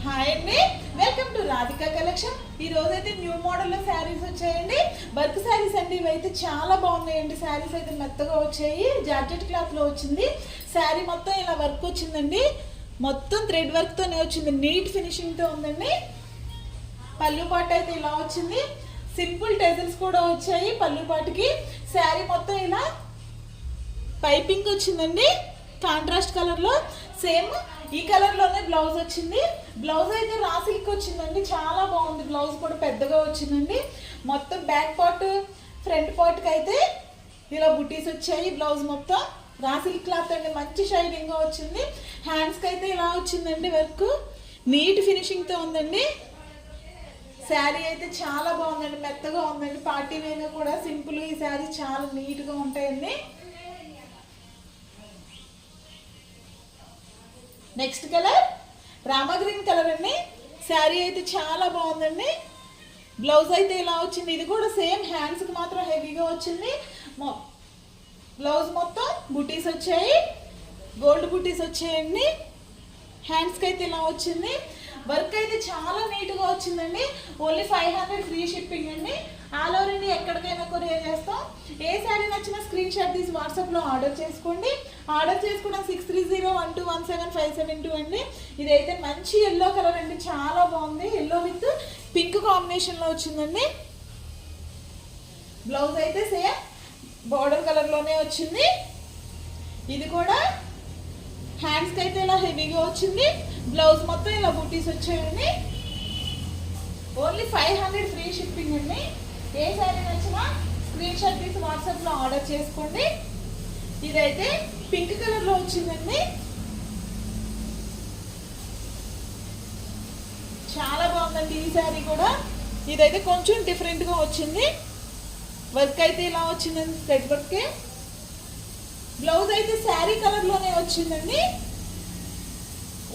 Hi అండి, welcome to Radhika collection. ఈ రోజు అయితే న్యూ మోడల్లో శారీస్ వచ్చాయండి. వర్క్ శారీస్ అండి. ఇవైతే చాలా బాగున్నాయండి. శారీస్ అయితే మెత్తగా వచ్చాయి. జార్జెట్ క్లాత్ లో వచ్చింది. శారీ మొత్తం ఇలా వర్క్ వచ్చిందండి. మొత్తం థ్రెడ్ వర్క్ తోనే వచ్చింది. నీట్ ఫినిషింగ్ తో ఉందండి. పళ్ళు పాటు అయితే ఇలా వచ్చింది. సింపుల్ టెజల్స్ కూడా వచ్చాయి పళ్ళు పాటుకి. శారీ మొత్తం ఇలా పైపింగ్ వచ్చిందండి. కాంట్రాస్ట్ కలర్ లో సేమ్ ఈ కలర్ లోనే బ్లౌజ్ వచ్చింది. బ్లౌజ్ అయితే రా సిల్క్ వచ్చిందండి. చాలా బాగుంది. బ్లౌజ్ కూడా పెద్దగా వచ్చిందండి. మొత్తం బ్యాక్ పార్ట్ ఫ్రంట్ పార్ట్ కి అయితే ఇలా బుటీస్ వచ్చాయి. బ్లౌజ్ మొత్తం రా సిల్క్ క్లాత్ అండి. మంచి షైనింగ్ గా వచ్చింది. హ్యాండ్స్ కి అయితే ఇలా వచ్చిందండి. వర్క్ నీట్ ఫినిషింగ్ తో ఉందండి. శారీ అయితే చాలా బాగుందండి. మెత్తగా ఉందండి. పార్టీ వేర్ కూడా సింపుల్ గా ఈ శారీ చాలా నీట్ గా ఉంటాయండి. Next colour Rama green colour అండి. శారీ అయితే చాలా బాగుందండి. బ్లౌజ్ అయితే ఇలా వచ్చింది. ఇది కూడా సేమ్ హ్యాండ్స్ కి మాత్రం హెవీగా వచ్చింది. బ్లౌజ్ మొత్తం బుటీస్ వచ్చాయి. గోల్డ్ బుటీస్ వచ్చాయండి. హ్యాండ్స్ కి అయితే ఇలా వచ్చింది. వర్క్ అయితే చాలా నీట్ గా వచ్చిందండి. ఓన్లీ 500 ఫ్రీ షిప్పింగ్ అండి. ఆల్ ఓవర్ ఇండియా ఎక్కడికైనా కొరియర్ చేస్తాం. ఏ శారీ నచ్చినా స్క్రీన్ షాట్ తీసి వాట్సాప్ లో ఆర్డర్ చేసుకోండి. ఆర్డర్ చేసుకోవడం 6301217572 అండి. ఇదైతే మంచి ఎల్లో కలర్ అండి. చాలా బాగుంది. ఎల్లో విత్ పింక్ కాంబినేషన్ లో వచ్చిందండి. బ్లౌజ్ అయితే సేమ్ బార్డర్ కలర్ లోనే వచ్చింది. ఇది కూడా హ్యాండ్స్ కి అయితే ఇలా హెవీగా వచ్చింది. బ్లౌజ్ మొత్తం ఇలా బూటీస్ వచ్చాయండి. ఓన్లీ 500 ఫ్రీ షిప్పింగ్ అండి. ఏ శారీ నచ్చినా స్క్రీన్ షాట్ తీసి వాట్సాప్ లో ఆర్డర్ చేసుకోండి. ఇదైతే పింక్ కలర్ లో వచ్చిందండి. చాలా బాగుందండి ఈ శారీ కూడా. ఇదైతే కొంచెం డిఫరెంట్ గా వచ్చింది. వర్క్ అయితే ఇలా వచ్చిందండి. Thread work. బ్లౌజ్ అయితే శారీ కలర్ లోనే వచ్చిందండి.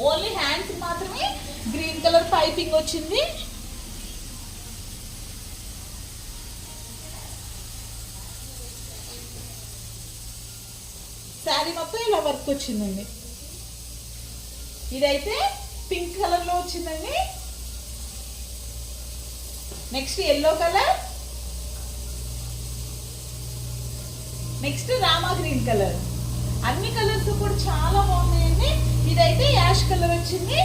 ఓన్లీ హ్యాండ్స్ మాత్రమే గ్రీన్ కలర్ పైపింగ్ వచ్చింది. శారీ మొత్తం ఇలా వర్క్ వచ్చిందండి. ఇదైతే పింక్ కలర్ లో వచ్చిందండి. Next yellow colour. Next Rama green colour. అన్ని కలర్స్ కూడా చాలా బాగున్నాయండి. ఇదైతే యాష్ కలర్ వచ్చింది.